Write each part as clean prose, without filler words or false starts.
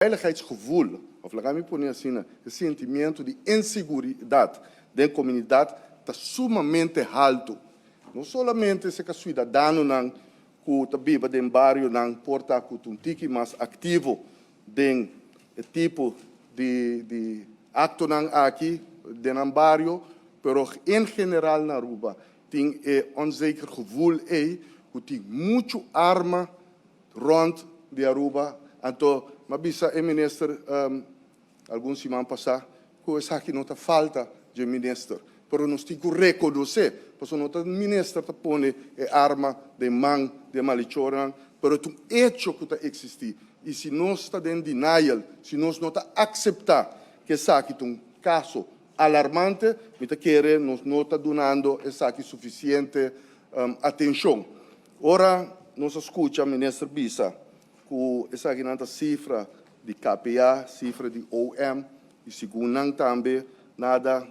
veiligheidsgevoel, of laat me poner assim, o sentimento de inseguridade da comunidade está sumamente alto. Não somente se que cidadão não que vive no bairro não porta um tique mais ativo den tipo de acto não aqui no bairro, pero em geral na Aruba tem onzeker gevoel que tem muito arma rond de Aruba. Então, mas o ministro alguns semanas passadas que essa aqui não falta de ministro, pero nós temos que reconhecer, porque não o ministro está pondo arma de mão de maldição, pero é um hecho que está existir. E se nós está em denial, se nós não está aceitar que essa aqui é um caso alarmante, nós não está dando essa aqui suficiente atenção. Ora, nós escuta o ministro Bisa que essa aqui não cifra de KPA, cifra de OM, e segundo também nada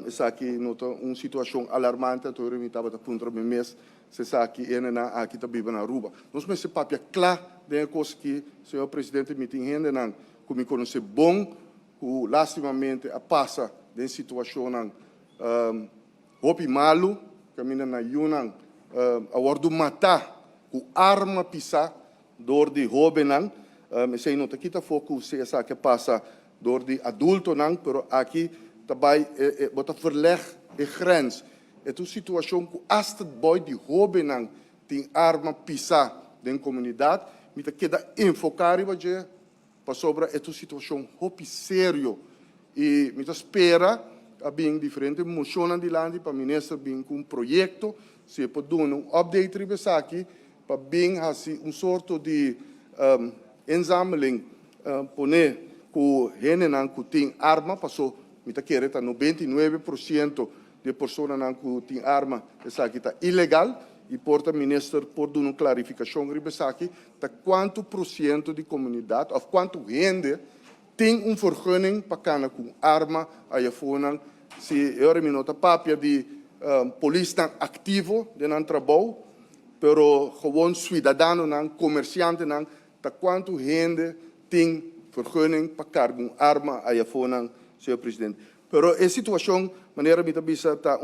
essa aqui nota uma situação alarmante, então eu estava a ponto de mês se essa aqui aqui está viva na Aruba. Nós me se papia claro de coisa que o senhor presidente me tem ainda não que me conhece bom, que lastimamente a passa de situação não hopi malo, caminha na Yunnan a ordo matar com arma pisar door de jovem não, sei não aqui está foco se essa que passa door de adulto não, pero aqui também bota verleg e grens. É uma situação que hasta boy de jovem não tem arma pisar dentro da comunidade, me tá queda enfocar e vai para sobre é uma situação hopi sério e me tá espera a bem diferente moção de land para ministro bem com um projeto se pode dar um update ribesa aqui para bem assim sorto de enzameling poner que gente não que tem arma passou me tá querendo 99% de pessoas não que tem arma essa aqui está ilegal e porta ministro por dar uma clarificação ribesa aqui tá quanto por cento de comunidade ou quanto gente tem vergunning para cana com arma aí fora se eu me nota papia de polícia ativo de não trabalho pero gewoon cidadão não comerciante não tá quanto gente tem vergunning para carregar com arma aí fora senhor presidente pero a situação maneira me tabisa tá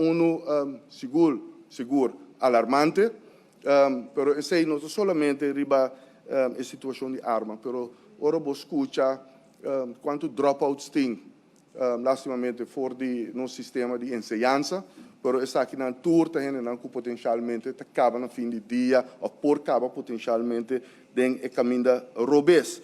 seguro alarmante pero esse não solamente riba a situação de arma pero ora vou escutar quanto dropouts tem lastimamente fora de nosso sistema de enseñanza, pero essa aqui na turta não que potencialmente acaba no fim de dia ou por acaba potencialmente den caminho robês.